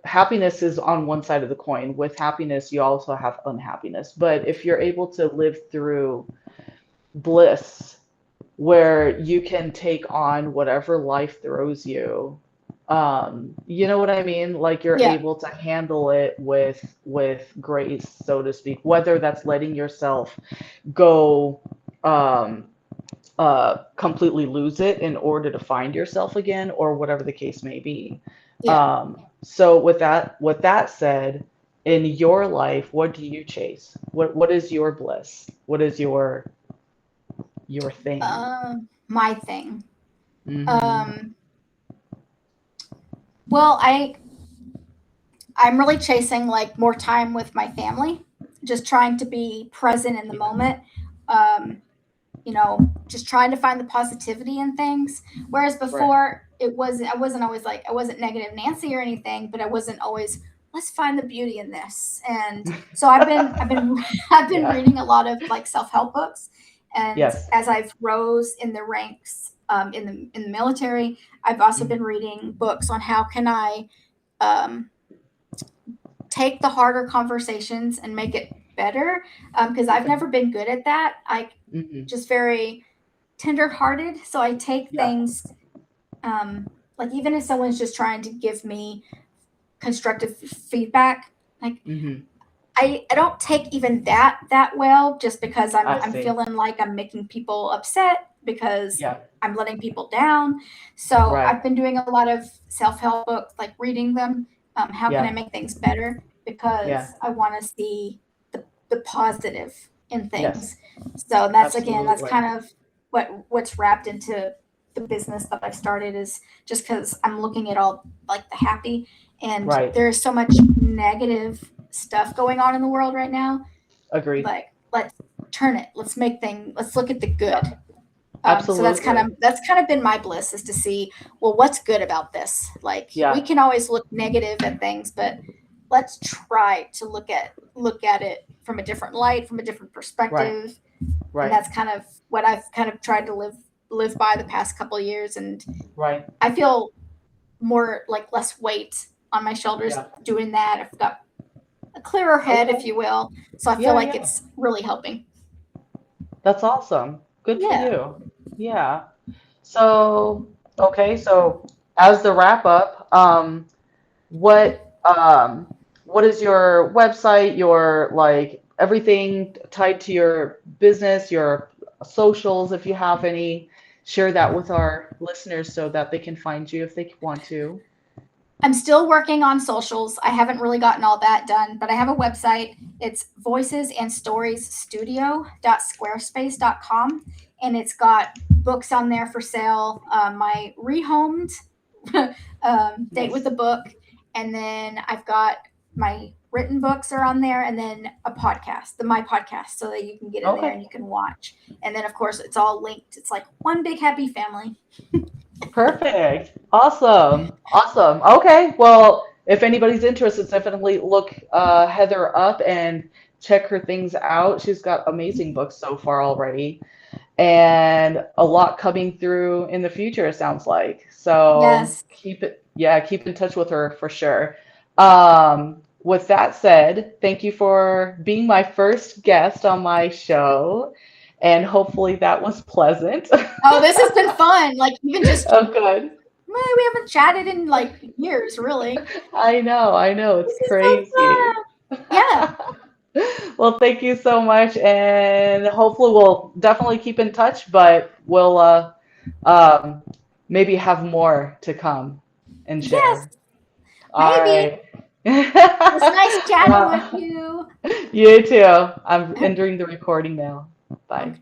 happiness is on one side of the coin. With happiness, you also have unhappiness. But if you're able to live through bliss, where you can take on whatever life throws you, you know what I mean? Like you're Yeah. able to handle it with grace, so to speak, whether that's letting yourself go, um, completely lose it in order to find yourself again, or whatever the case may be. Yeah. So with that said, in your life, what do you chase? What is your bliss? What is your thing? My thing. Hmm. Um, well, I'm really chasing like more time with my family, just trying to be present in the Yeah. moment. Um, just trying to find the positivity in things. Whereas Right. before I wasn't always like, I wasn't negative Nancy or anything, but I wasn't always, let's find the beauty in this. And so I've been, I've been Yeah. reading a lot of like self-help books. And Yes. as I've rose in the ranks, in the military, I've also been Mhm. reading books on how can I, um, take the harder conversations and make it better. Because I've Okay. never been good at that. I Hmm. just very tenderhearted. So I take Yeah. things, like even if someone's just trying to give me constructive feedback, like Hmm. I don't take even that well, just because I'm I I'm see. feeling like I'm making people upset because Yeah. I'm letting people down. So Right. I've been doing a lot of self-help books, like reading them. How can I Yeah. make things better? Yeah. Because I want to see the positive in Yes. things. So that's Absolutely. kind of what's wrapped into the business that I've started, is just because I'm looking at all like the happy, and Right. there's so much negative stuff going on in the world right now. Agreed. Like let's turn it. Let's look at the good. So that's Absolutely. kind of been my bliss, is to see, well, what's good about this? Like, we Yeah. can always look negative at things, but let's try to look at it from a different light, from a different Right. perspective. And Right. that's kind of what I've kind of tried to live by the past couple of years. And Right. I feel more like less weight on my shoulders Yeah. doing that. I've got a clearer head, if Okay. you will. So I feel Yeah. like Yeah. it's really helping. That's awesome. Good for Yeah. you. Yeah. So, okay. So, as the wrap up, what what is your website, your like everything tied to your business, your socials, if you have any, share that with our listeners so that they can find you if they want to. I'm still working on socials. I haven't really gotten all that done, but I have a website. It's voicesandstoriesstudio.squarespace.com, and it's got books on there for sale. My rehomed date with Nice. a book, and then I've got my written books are on there, and then a podcast, my podcast, so that you can get in there Okay. and you can watch. And then, of course, it's all linked. It's like one big happy family. Perfect. Awesome. Awesome. Okay. Well, if anybody's interested, definitely look Heather up and check her things out. She's got amazing books so far already, and a lot coming through in the future, it sounds like. So Yes. keep in touch with her for sure. With that said, thank you for being my first guest on my show, and hopefully that was pleasant. Oh, this has been fun. Like, even just, Oh, good. well, we haven't chatted in like years, really. I know, it's This is so crazy. fun. Yeah. Well, thank you so much, and hopefully we'll definitely keep in touch, but we'll um, maybe have more to come and Yes. share. All Maybe. right. It was nice chatting with Uh, you. you too. I'm entering the recording now. Bye. Okay.